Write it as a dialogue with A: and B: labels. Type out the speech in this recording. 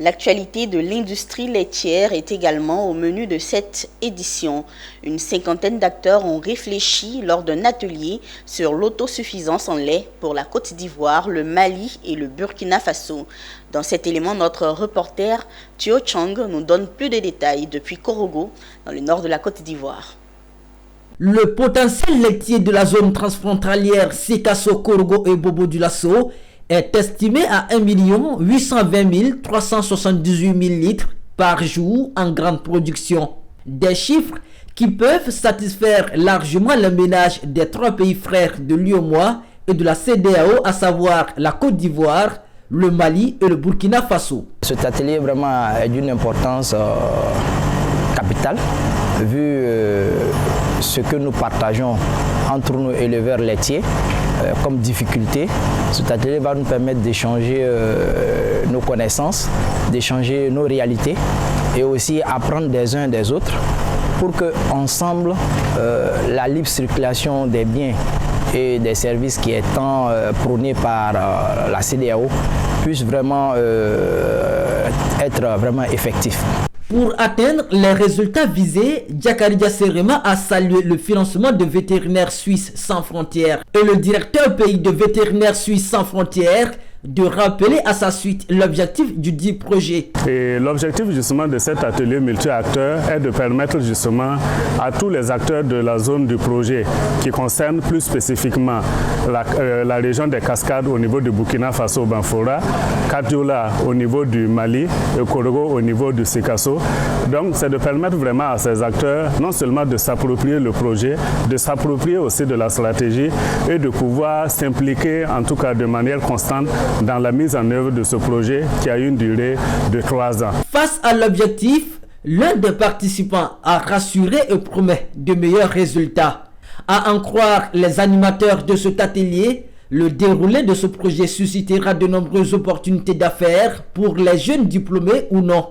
A: L'actualité de l'industrie laitière est également au menu de cette édition. Une cinquantaine d'acteurs ont réfléchi lors d'un atelier sur l'autosuffisance en lait pour la Côte d'Ivoire, le Mali et le Burkina Faso. Dans cet élément, notre reporter Thio Chang nous donne plus de détails depuis Korogo, dans le nord de la Côte d'Ivoire.
B: Le potentiel laitier de la zone transfrontalière Sikasso, Korogo et Bobo Dioulasso est estimé à 1 820 378 000 litres par jour en grande production. Des chiffres qui peuvent satisfaire largement les ménages des trois pays frères de l'UEMOA et de la CEDEAO, à savoir la Côte d'Ivoire, le Mali et le Burkina Faso.
C: Cet atelier vraiment est d'une importance capitale, vu ce que nous partageons entre nous éleveurs laitiers comme difficulté. Cet atelier va nous permettre d'échanger nos connaissances, d'échanger nos réalités et aussi apprendre des uns des autres pour que ensemble la libre circulation des biens et des services qui est tant prônée par la CEDEAO puisse vraiment être vraiment effectif.
B: Pour atteindre les résultats visés, Diakaridia Serema a salué le financement de Vétérinaires Suisses Sans Frontières et le directeur pays de Vétérinaires Suisses Sans Frontières de rappeler à sa suite l'objectif du dit projet.
D: Et l'objectif justement de cet atelier multi-acteurs est de permettre justement à tous les acteurs de la zone du projet qui concerne plus spécifiquement la région des Cascades au niveau du Burkina Faso, Banfora, Kadiola au niveau du Mali et Korogo au niveau du Sikasso. Donc c'est de permettre vraiment à ces acteurs non seulement de s'approprier le projet, de s'approprier aussi de la stratégie et de pouvoir s'impliquer en tout cas de manière constante dans la mise en œuvre de ce projet qui a une durée de 3 ans.
B: Face à l'objectif, l'un des participants a rassuré et promet de meilleurs résultats. À en croire les animateurs de cet atelier, le déroulé de ce projet suscitera de nombreuses opportunités d'affaires pour les jeunes diplômés ou non.